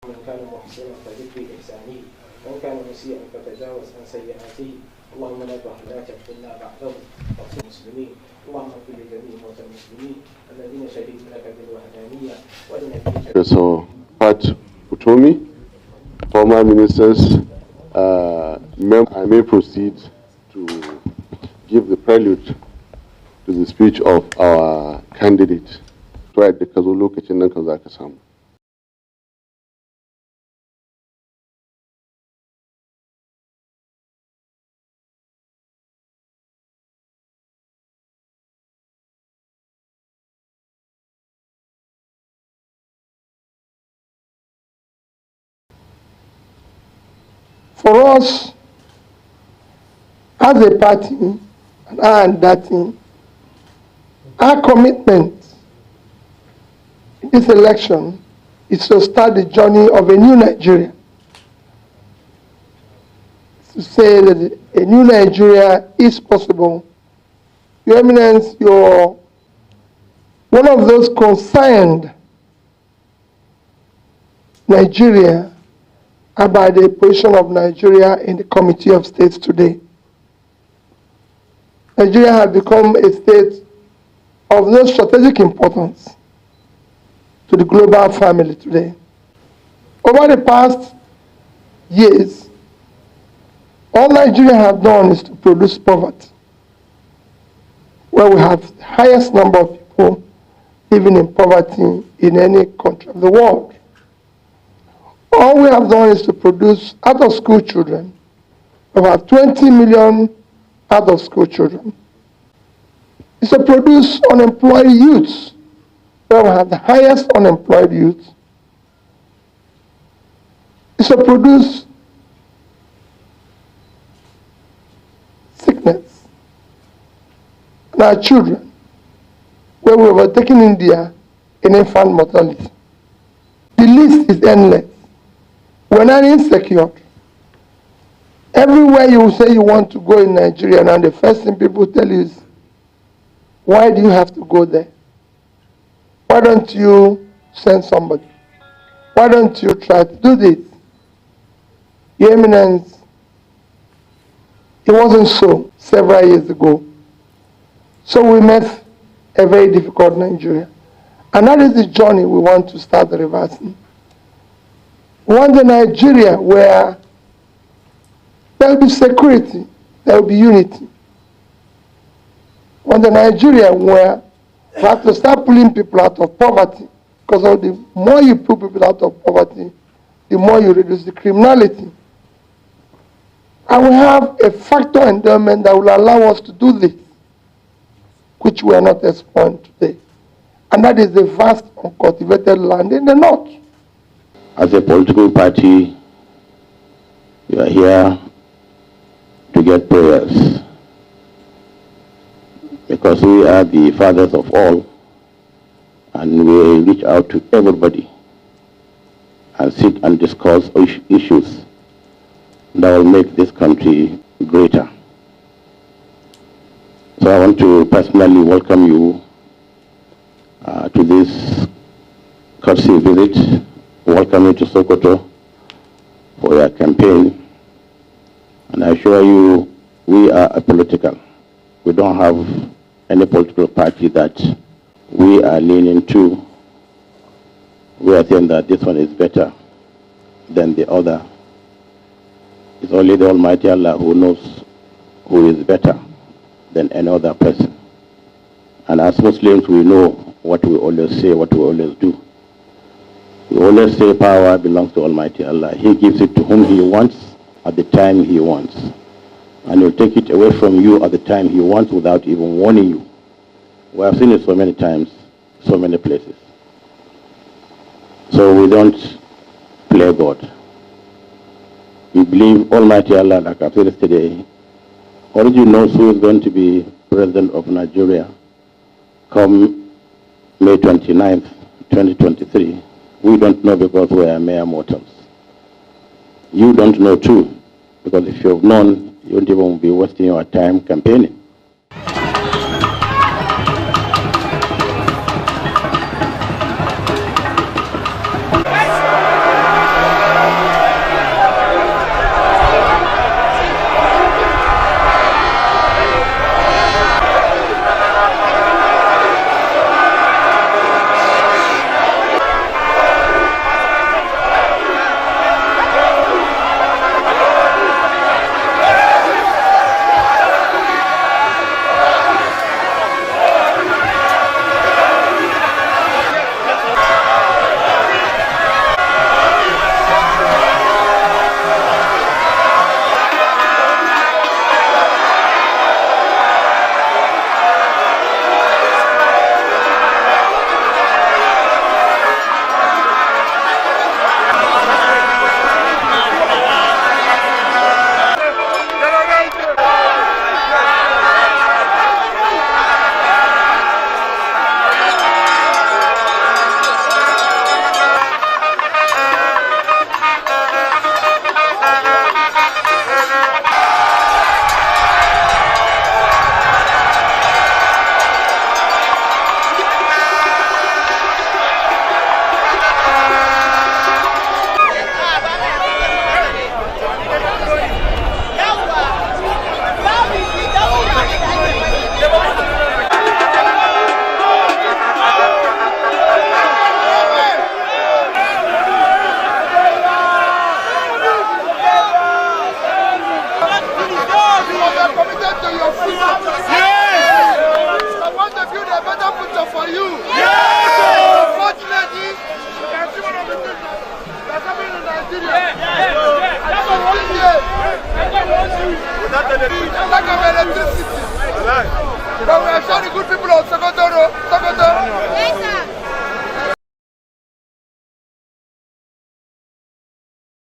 من كان محسنا فذكر إحسانه ومن كان مسيئا فتجاوز عن سيئاته اللهم لا تفتنا بعدهم واغفر المسلمين اللهم اغفر لجميع موتى المسلمين الذين شهدوا لك بالوحدانية ولنبيك. So, Pat Utomi, former ministers, I may proceed to give the prelude to the speech of our candidate. Right, because we'll look at the For us, as a party, and Obi-Datti, our commitment in this election is to start the journey of a new Nigeria. To say that a new Nigeria is possible. Your Eminence, you're one of those concerned Nigeria about the position of Nigeria in the Committee of States today. Nigeria has become a state of no strategic importance to the global family today. Over the past years, all Nigeria has done is to produce poverty, where we have the highest number of people living in poverty in any country of the world. All we have done is to produce out-of-school children. We have 20 million out-of-school children. It's to produce unemployed youths, where we have the highest unemployed youth. It's to produce sickness in our children, where we have overtaken India in infant mortality. The list is endless. We're not insecure. Everywhere you say you want to go in Nigeria, and the first thing people tell you is, why do you have to go there? Why don't you send somebody? Why don't you try to do this? Your Eminence, it wasn't so several years ago. So we met a very difficult Nigeria. And that is the journey we want to start reversing. We want a Nigeria where there will be security, there will be unity. We want a Nigeria where we have to start pulling people out of poverty, because the more you pull people out of poverty, the more you reduce the criminality. And we have a factor endowment that will allow us to do this, which we are not exploring today. And that is the vast uncultivated land in the north. As a political party, you are here to get prayers, because we are the fathers of all, and we reach out to everybody and sit and discuss issues that will make this country greater. So I want to personally welcome you to this courtesy visit. Welcome you to Sokoto for your campaign. And I assure you, we are apolitical. We don't have any political party that we are leaning to. We are saying that this one is better than the other. It's only the Almighty Allah who knows who is better than any other person. And as Muslims, we know what we always say, what we always do. We always say power belongs to Almighty Allah. He gives it to whom He wants at the time He wants. and he'll take it away from you at the time he wants without even warning you. We have seen it so many times, so many places. So we don't play God. We believe Almighty Allah, like I said yesterday, already knows who is going to be President of Nigeria come May 29th, 2023. We don't know because we are mere mortals. You don't know too, because if you have known, you wouldn't even be wasting your time campaigning. But we are showing the good people of Sokoto.